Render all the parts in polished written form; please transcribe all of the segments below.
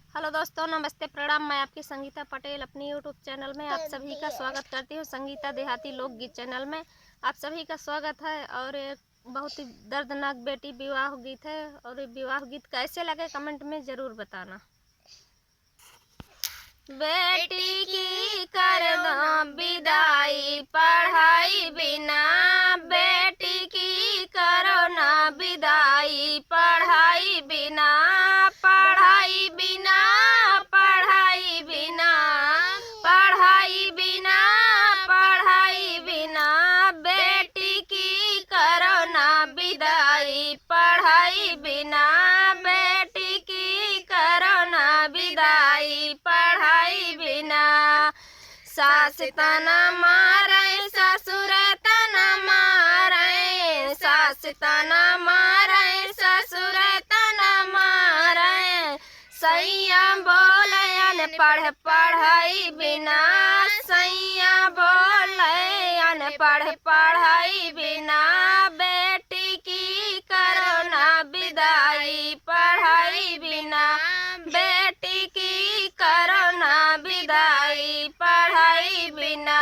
Hello दोस्तों, नमस्ते, प्रणाम। मैं आपकी संगीता पटेल अपनी यूट्यूब चैनल में आप सभी का स्वागत करती हूँ। संगीता देहाती लोकगीत चैनल में आप सभी का स्वागत है। और एक बहुत ही दर्दनाक बेटी विवाह गीत है। और ये विवाह गीत कैसे लगे कमेंट में ज़रूर बताना। बेटी की कर दो विदाई पढ़ाई बिना, बेटी की करो ना विदाई पढ़ाई बिना, पढ़ाई बिना, पढ़ाई बिना, पढ़ाई बिना, पढ़ाई बिना, बेटी की करो ना विदाई पढ़ाई बिना, बेटी की करो ना विदाई पढ़ाई बिना। सास तना मारे ससुर तना मारे, सास तना मारे ससुर तना मारे, सैया बोले अनपढ़ पढ़ाई बिना, सैया बोले अनपढ़ पढ़ाई बिना, बेटी की करो ना विदाई पढ़ाई बिना, बेटी की करो ना विदाई पढ़ाई बिना।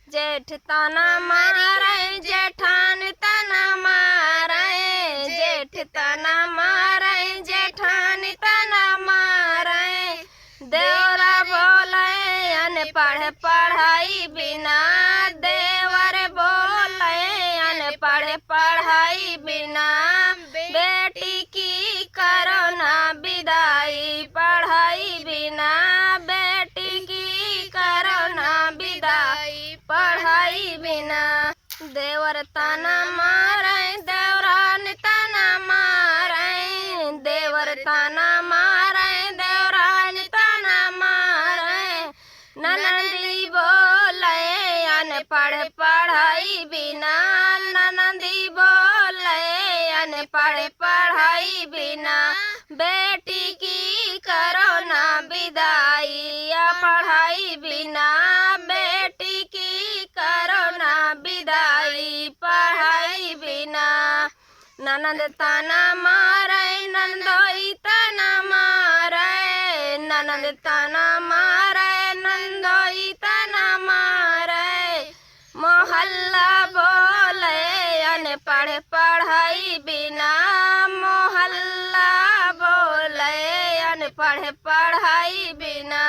जेठ तना मारे जेठान तना मारे, जेठ तना मारे जेठान तना मारे, देवरा बोले अनपढ़ पढ़ाई बिना, देवर बोले अनपढ़ पढ़ाई बिना, बेटी की करो ना विदाई पढ़ाई बिना, बेटी की करो ना विदाई पढ़ाई बिना। देवर तना मारे देवरान तना मारे, देवर तना मारे देवरान तना मारे, ननदी बोले अनपढ़ पढ़ाई बिना, ननदी बोले अनपढ़ पढ़ाई बिना, बेटी की करो ना विदाई पढ़ाई बिना, बेटी की करो ना विदाई पढ़ाई बिना। ननद तना मारे नंदोई तना मारे, ननद तना मारे नंदोई तना मारे, मोहल्ला बोले अनपढ़ पढ़ाई बिना, मोहल्ला बोले अनपढ़ पढ़ाई बिना,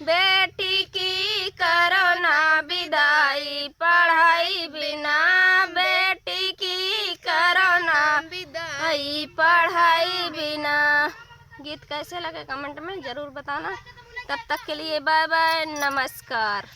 बेटी की करो ना विदाई पढ़ाई बिना, बेटी की करो ना विदाई पढ़ाई बिना। गीत कैसे लगे कमेंट में ज़रूर बताना। तब तक के लिए बाय बाय, नमस्कार।